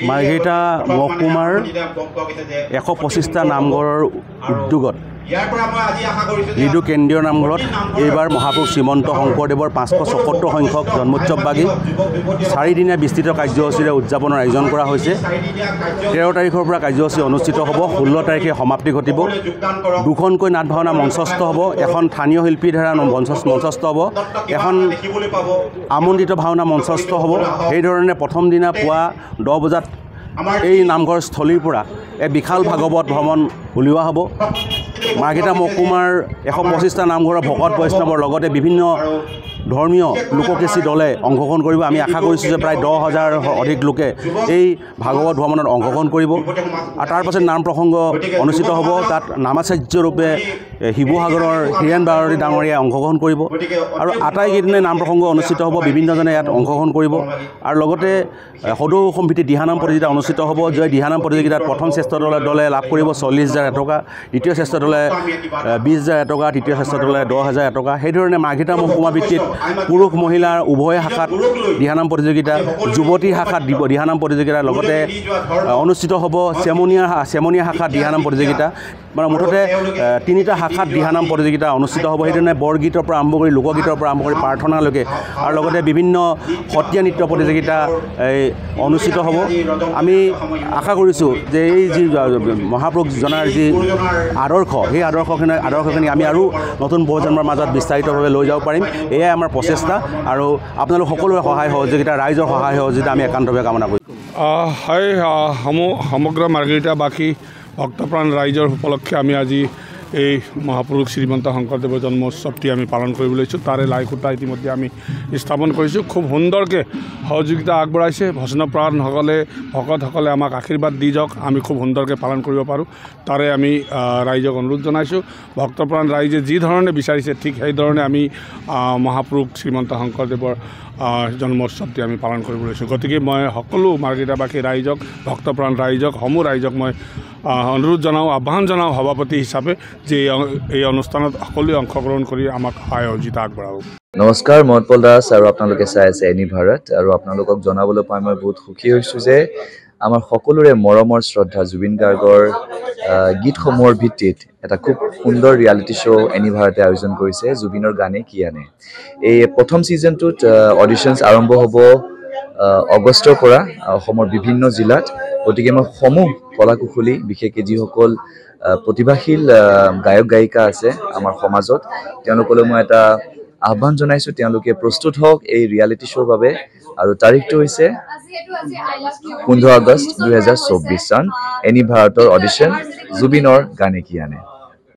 মাৰ্ঘেৰিটা মহকুমাৰ 125টা নামঘৰৰ উদ্যোগত লিডু কেন্দ্ৰীয় নামঘৰত এইবাৰ মহাপুৰুষ শ্ৰীমন্ত শংকৰদেৱৰ 577 সংখ্যক জন্মোৎসৱবাগী 4 দিনীয়া বিস্তৃত কাৰ্যসূচীৰে উদযাপনৰ আয়োজন কৰা হৈছে। 13 তাৰিখৰ পৰা কাৰ্যসূচী অনুষ্ঠিত হ'ব, 16 তাৰিখে সমাপ্তি ঘটিব। দুখনকৈ নাট ভাওনা মঞ্চস্থ হ'ব, এখন স্থানীয় শিল্পীৰ দ্বাৰা মঞ্চস্থ হ'ব, এখন আমন্ত্ৰিত ভাওনা মঞ্চস্থ হ'ব। সেইধৰণে প্ৰথম দিনা পুৱা 10 বজাত এই নামঘৰ স্থলীৰ পৰা এক বিশাল ভাগৱত ভ্ৰমণ উলিওৱা হ'ব। মাৰ্ঘেৰিটা মহকুমাৰ 125টা নামঘৰৰ ভকত বৈষ্ণৱৰ লগতে বিভিন্ন ধৰ্মীয় লোককৃষি দলে অংশগ্ৰহণ কৰিব। আমি আশা কৰিছোঁ যে প্ৰায় 10,000 অধিক লোকে এই ভাগৱত ভ্ৰমণত অংশগ্ৰহণ কৰিব। আৰু তাৰ পাছত নাম প্ৰসংগ অনুষ্ঠিত হ'ব। তাত নামাচাৰ্যৰূপে শিৱসাগৰৰ হীৰেণ বাৰদী ডাঙৰীয়াই অংশগ্ৰহণ কৰিব আৰু আটাইকেইদিনে নাম প্ৰসংগ অনুষ্ঠিত হ'ব। বিভিন্নজনে ইয়াত অংশগ্ৰহণ কৰিব আৰু লগতে সদৌ সম্প্ৰীতি দিহানাম প্ৰতিযোগিতা অনুষ্ঠিত হ'ব। যে দিহানাম প্ৰতিযোগিতাত প্ৰথম শ্ৰেষ্ঠ দলে লাভ কৰিব 40,000 টকা, দ্বিতীয় শ্ৰেষ্ঠ দলে 20,000 টকা, তৃতীয় শ্ৰেষ্ঠ দলে 10,000 টকা। সেইধৰণে মাৰ্ঘেৰিটা মহকুমা ভিত্তিত পুৰুষ মহিলাৰ উভয় শাখাত দিহানাম প্ৰতিযোগিতা, যুৱতী শাখাত দিহানাম প্ৰতিযোগিতাৰ লগতে অনুষ্ঠিত হ'ব চেমনীয়া শাখাত দিহানাম প্ৰতিযোগিতা। মানে মুঠতে 3টা শাখাত দিহানাম প্ৰতিযোগিতা অনুষ্ঠিত হ'ব। সেইধৰণে বৰগীতৰ পৰা আৰম্ভ কৰি লোকগীতৰ পৰা আৰম্ভ কৰি প্ৰাৰ্থনালৈকে আৰু লগতে বিভিন্ন সত্ৰীয়া নৃত্য প্ৰতিযোগিতা অনুষ্ঠিত হ'ব। আমি আশা কৰিছোঁ যে এই যি মহাপুৰুষ জনাৰ যি আদৰ্শ, সেই আদৰ্শখিনি আমি আৰু নতুন প্ৰজন্মৰ মাজত বিস্তাৰিতভাৱে লৈ যাব পাৰিম। এয়াই আমাৰ প্ৰচেষ্টা আৰু আপোনালোক সকলোৰে সহায় সহযোগিতা, ৰাইজৰ সহায় সহযোগিতা আমি একান্তভাৱে কামনা কৰিছোঁ। সমগ্ৰ মাৰ্ঘেৰিটাবাসী ভক্তপ্ৰাণ ৰাইজৰ উপলক্ষে আমি আজি এই মহাপুৰুষ শ্ৰীমন্ত শংকৰদেৱৰ জন্মোৎসৱটি আমি পালন কৰিব লৈছোঁ। তাৰে লাই খুঁটা ইতিমধ্যে আমি স্থাপন কৰিছোঁ। খুব সুন্দৰকৈ সহযোগিতা আগবঢ়াইছে ভজনপ্ৰাণসকলে, ভকতসকলে আমাক আশীৰ্বাদ দি যাওক, আমি খুব সুন্দৰকৈ পালন কৰিব পাৰোঁ। তাৰে আমি ৰাইজক অনুৰোধ জনাইছোঁ। ভক্তপ্ৰাণ ৰাইজে যি ধৰণে বিচাৰিছে ঠিক সেইধৰণে আমি মহাপুৰুষ শ্ৰীমন্ত শংকৰদেৱৰ জন্মোৎসৱটি আমি পালন কৰিব লৈছোঁ। গতিকে মই সকলো মাৰ্ঘেৰিটাবাসী ৰাইজক, ভক্তপ্ৰাণ ৰাইজক, সমূহ ৰাইজক মই অনুৰোধ জনাওঁ, আহ্বান জনাওঁ সভাপতি হিচাপে যে এই অনুষ্ঠানত সকলোৱে অংশগ্ৰহণ কৰি আমাক সহায় সহযোগিতা আগবঢ়াব। নমস্কাৰ, মই উৎপল দাস আৰু আপোনালোকে চাই আছে এনি ভাৰত। আৰু আপোনালোকক জনাবলৈ পাই মই বহুত সুখী হৈছোঁ যে আমাৰ সকলোৰে মৰমৰ শ্ৰদ্ধা জুবিন গাৰ্গৰ গীতসমূহৰ ভিত্তিত এটা খুব সুন্দৰ ৰিয়েলিটি শ্ব' এনি ভাৰতে আয়োজন কৰিছে, জুবিনৰ গানে কি আনে। এই প্ৰথম ছিজনটোত অডিশ্যনছ আৰম্ভ হ'ব আগষ্টৰ পৰা অসমৰ বিভিন্ন জিলাত। গতিকে মই সমূহ কলা কুশলী, বিশেষকৈ যিসকল প্ৰতিভাশীল গায়ক গায়িকা আছে আমাৰ সমাজত, তেওঁলোকলৈ মই এটা আহ্বান জনাইছোঁ, তেওঁলোকে প্ৰস্তুত হওক এই ৰিয়েলিটি শ্ব'ৰ বাবে। আৰু তাৰিখটো হৈছে 15 আগষ্ট 2024 চন, এনি ভাৰতৰ অডিশ্যন জুবিনৰ গানে কি আনে।